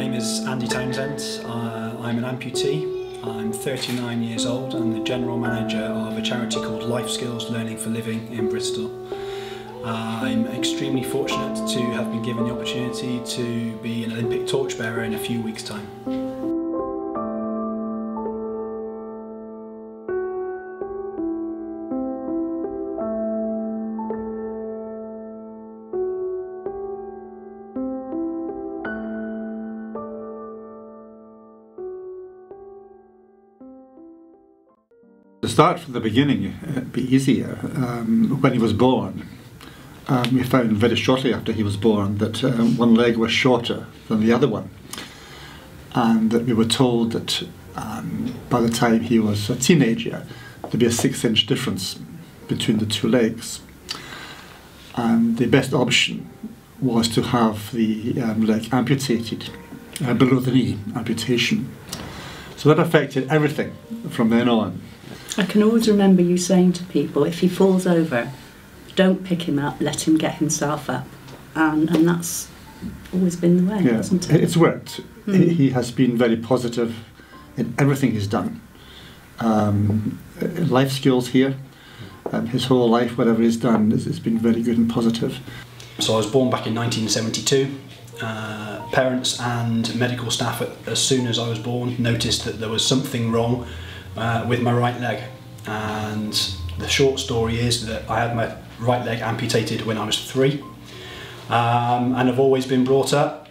name is Andy Townsend. I'm an amputee. I'm 39 years old. I'm the general manager of a charity called Life Skills Learning for Living in Bristol. I'm extremely fortunate to have been given the opportunity to be an Olympic torchbearer in a few weeks' time. To start from the beginning, it'd be easier. When he was born, we found very shortly after he was born that one leg was shorter than the other one, and that we were told that by the time he was a teenager there'd be a 6-inch difference between the two legs, and the best option was to have the leg amputated, below the knee amputation. So that affected everything from then on. I can always remember you saying to people, if he falls over, don't pick him up, let him get himself up. And that's always been the way, hasn't it? It's worked. He has been very positive in everything he's done. Life skills here, his whole life, whatever he's done, has been very good and positive. So I was born back in 1972. Parents and medical staff, as soon as I was born, noticed that there was something wrong with my right leg, and the short story is that I had my right leg amputated when I was 3, and I've always been brought up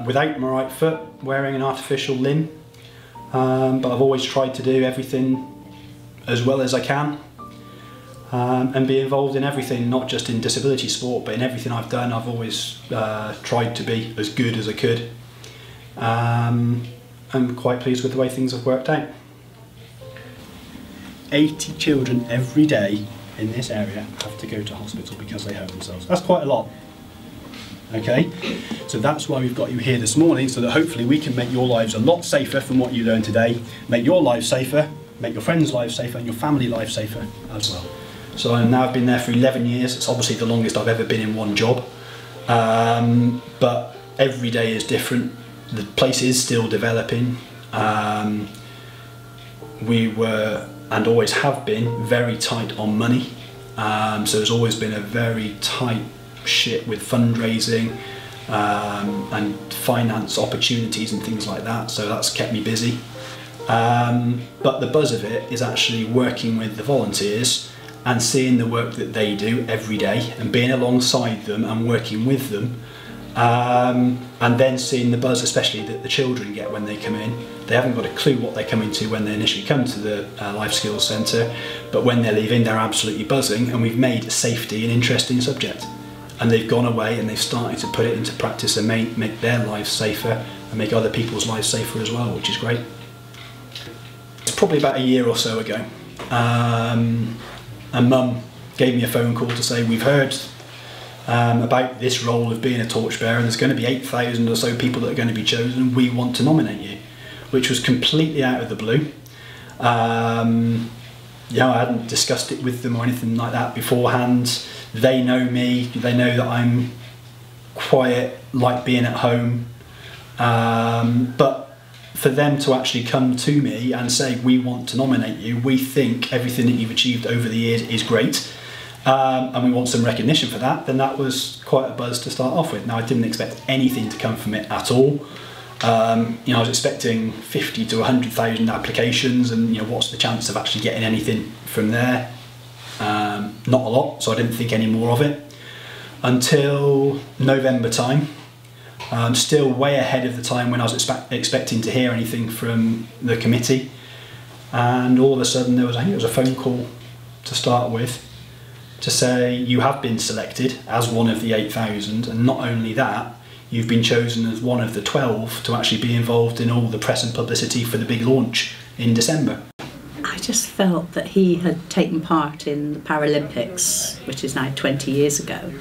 without my right foot, wearing an artificial limb, but I've always tried to do everything as well as I can, and be involved in everything, not just in disability sport, but in everything I've done. I've always tried to be as good as I could. I'm quite pleased with the way things have worked out. 80 children every day in this area have to go to hospital because they hurt themselves. That's quite a lot. Okay, so that's why we've got you here this morning, so that hopefully we can make your lives a lot safer from what you learned today, make your lives safer, make your friends' lives safer, and your family life safer as well. So I've been there for 11 years. It's obviously the longest I've ever been in one job, but every day is different. The place is still developing. We were, and always have been, very tight on money, so there's always been a very tight ship with fundraising and finance opportunities and things like that, so that's kept me busy. But the buzz of it is actually working with the volunteers and seeing the work that they do every day and being alongside them and working with them, and then seeing the buzz especially that the children get when they come in. They haven't got a clue what they're coming to when they initially come to the Life Skills Centre, but when they're leaving they're absolutely buzzing, and we've made safety an interesting subject, and they've gone away and they've started to put it into practice and make their lives safer and make other people's lives safer as well, which is great. It's probably about a year or so ago, and Mum gave me a phone call to say, we've heard about this role of being a torchbearer, and there's going to be 8,000 or so people that are going to be chosen, and we want to nominate you, which was completely out of the blue. I hadn't discussed it with them or anything like that beforehand. They know me, they know that I'm quiet, like being at home, but for them to actually come to me and say, we want to nominate you, we think everything that you've achieved over the years is great, and we want some recognition for that, then that was quite a buzz to start off with. Now, I didn't expect anything to come from it at all. I was expecting 50 to 100,000 applications, and what's the chance of actually getting anything from there? Not a lot, so I didn't think any more of it until November time. Still way ahead of the time when I was expecting to hear anything from the committee, and all of a sudden there was, I think it was a phone call to start with, to say you have been selected as one of the 8,000, and not only that, you've been chosen as one of the 12 to actually be involved in all the press and publicity for the big launch in December. I just felt that he had taken part in the Paralympics, which is now 20 years ago,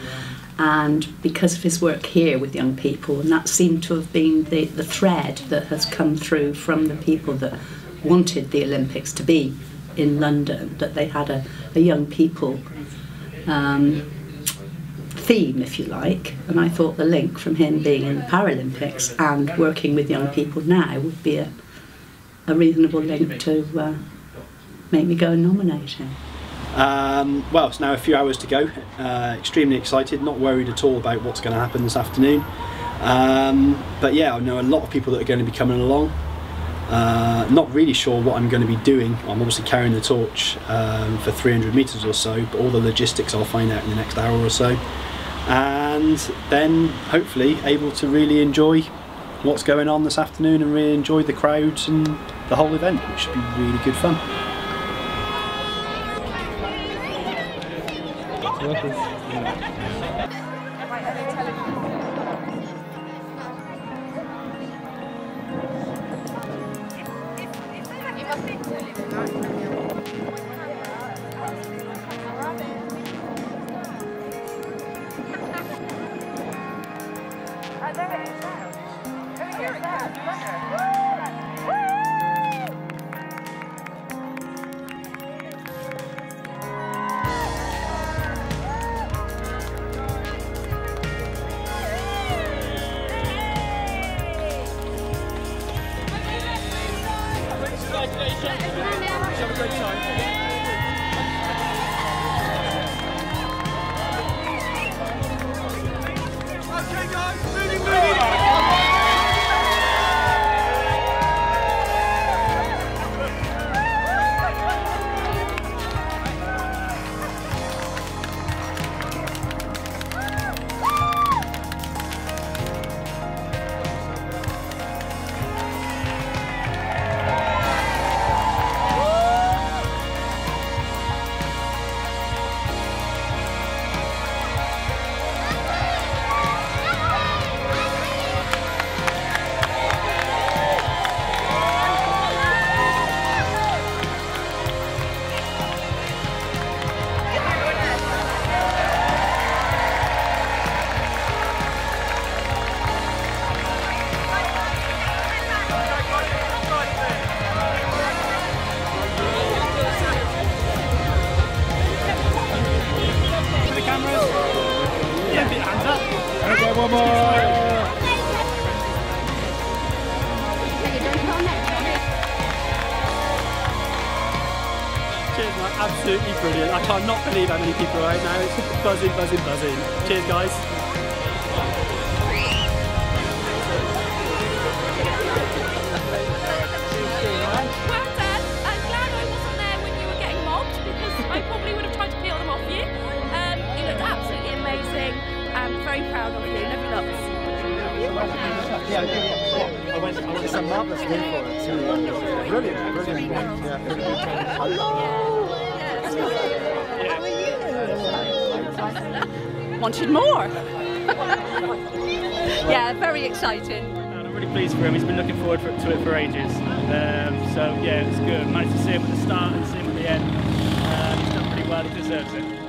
and because of his work here with young people, and that seemed to have been the thread that has come through from the people that wanted the Olympics to be in London, that they had a young people theme, if you like, and I thought the link from him being in the Paralympics and working with young people now would be a reasonable link to make me go and nominate him. Well, it's now a few hours to go. Extremely excited, not worried at all about what's going to happen this afternoon. But yeah, I know a lot of people that are going to be coming along. Not really sure what I'm going to be doing. I'm obviously carrying the torch for 300 metres or so, but all the logistics I'll find out in the next hour or so. And then hopefully able to really enjoy what's going on this afternoon and really enjoy the crowds and the whole event, which should be really good fun. Have a great time. Okay guys, moving. One more. Cheers, man. Absolutely brilliant. I cannot believe how many people are out now. It's buzzing, buzzing, buzzing. Cheers, guys. Well done. I'm glad I wasn't there when you were getting mobbed because I probably would have tried to peel them off you. You looked absolutely amazing. I'm very proud of you. Love you lots. I went a marvellous win for it too. Brilliant, brilliant. Hello. Wanted more. Yeah, very exciting. I'm really pleased for him. He's been looking forward to it for ages. So yeah, it's good. Managed to see him at the start and see him at the end. He's done pretty well. He deserves it.